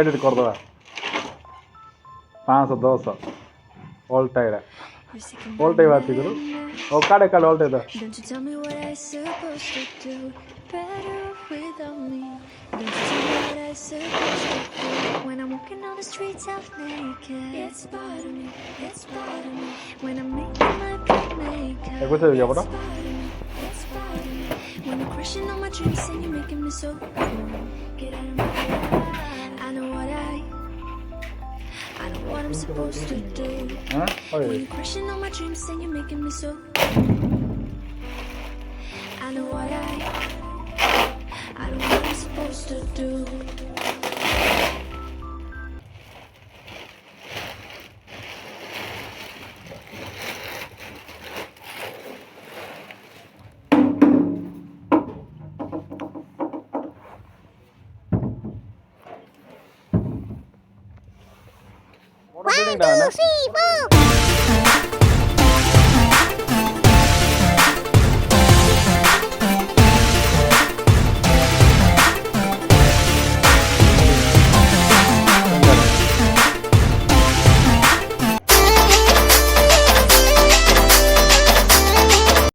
edit korda. 510 all time. All time baat karo. Oh, kade all time da. Don't you tell me what I supposed to do better without me. Don't you tell me what I supposed to do when I'm walking on the streets half naked. It's part of me, it's part of me. When I'm making my bed makeup. Ekko se diya bata. It's part of me. When I'm crushing on my dreams and you're making me so cold. Get out of my head. I know what I'm supposed to do. When you're crushing on my dreams and you're making me so I know what I'm supposed to do. One, two, three, four.